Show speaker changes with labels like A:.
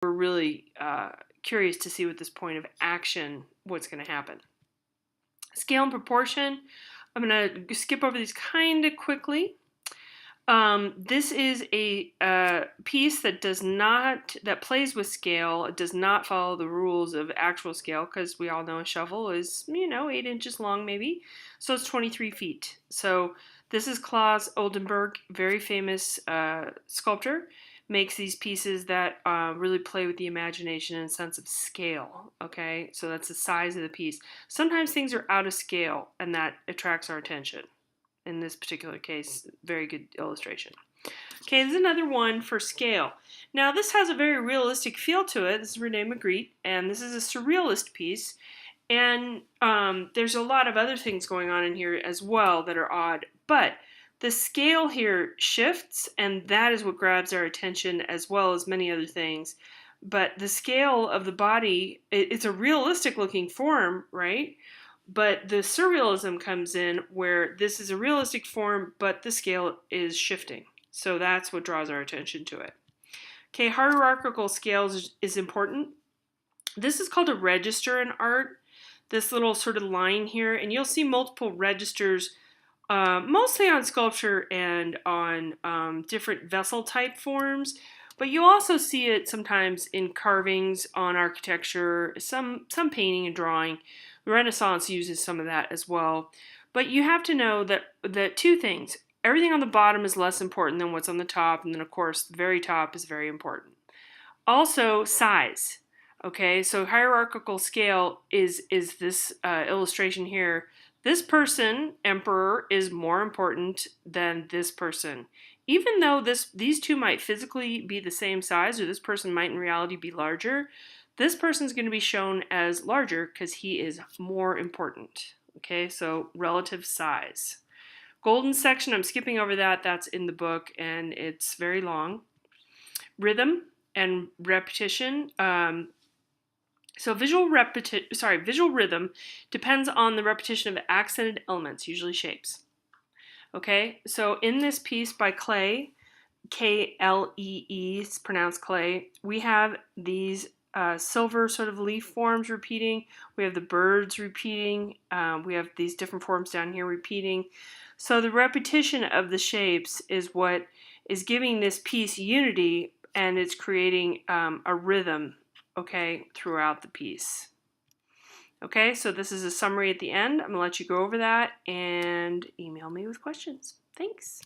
A: we're really curious to see with this point of action what's going to happen. Scale and proportion. I'm going to skip over these kind of quickly. This is a piece that plays with scale. It does not follow the rules of actual scale, because we all know a shovel is, 8 inches long maybe. So it's 23 feet. So this is Claes Oldenburg, very famous sculptor, makes these pieces that really play with the imagination and sense of scale. Okay, so that's the size of the piece. Sometimes things are out of scale, and that attracts our attention. In this particular case, very good illustration. Okay, there's another one for scale. Now this has a very realistic feel to it. This is Rene Magritte, and this is a surrealist piece. And there's a lot of other things going on in here as well that are odd. But the scale here shifts, and that is what grabs our attention, as well as many other things. But the scale of the body, it's a realistic looking form, right? But the surrealism comes in where this is a realistic form, but the scale is shifting. So that's what draws our attention to it. Okay, hierarchical scales is important. This is called a register in art, this little sort of line here, and you'll see multiple registers, mostly on sculpture and on different vessel type forms. But you also see it sometimes in carvings, on architecture, some painting and drawing. The Renaissance uses some of that as well. But you have to know that two things. Everything on the bottom is less important than what's on the top, and then of course the very top is very important. Also, size. Okay, so hierarchical scale is this illustration here. This person, emperor, is more important than this person. Even though these two might physically be the same size, or this person might in reality be larger, this person's going to be shown as larger because he is more important. Okay, so relative size. Golden section, I'm skipping over that. That's in the book, and it's very long. Rhythm and repetition. So visual rhythm depends on the repetition of accented elements, usually shapes. Okay, so in this piece by Klee, K-L-E-E, it's pronounced Clay, we have these silver sort of leaf forms repeating. We have the birds repeating. We have these different forms down here repeating. So the repetition of the shapes is what is giving this piece unity, and it's creating a rhythm, okay, throughout the piece. Okay, so this is a summary at the end. I'm going to let you go over that and email me with questions. Thanks.